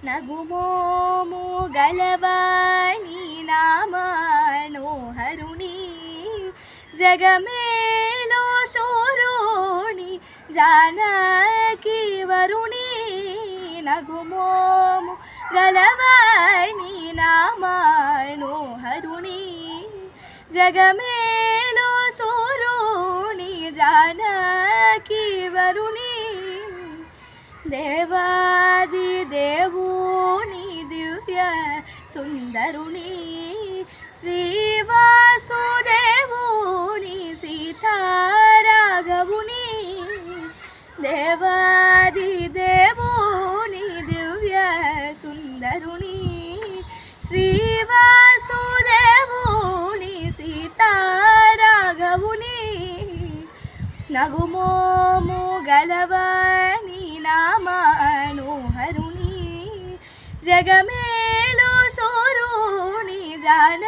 నగుమోము గలవాని నామనోహరుని జగమేలో శూరుని జానకి వరుణి నగుమోము గలవాని నామనోహరుని జగమేలో శూరుని జానకి వరుణి దేవాది దేవుని దివ్య సుందరుని శ్రీవాసుదేవుని సీతారాఘవుని దేవాది దేవుని దివ్య సుందరుని శ్రీవాసుదేవుని సీతారాఘవుని నగుమోము గలవాని నామనోహరుని జగమేలో శూరుని జాన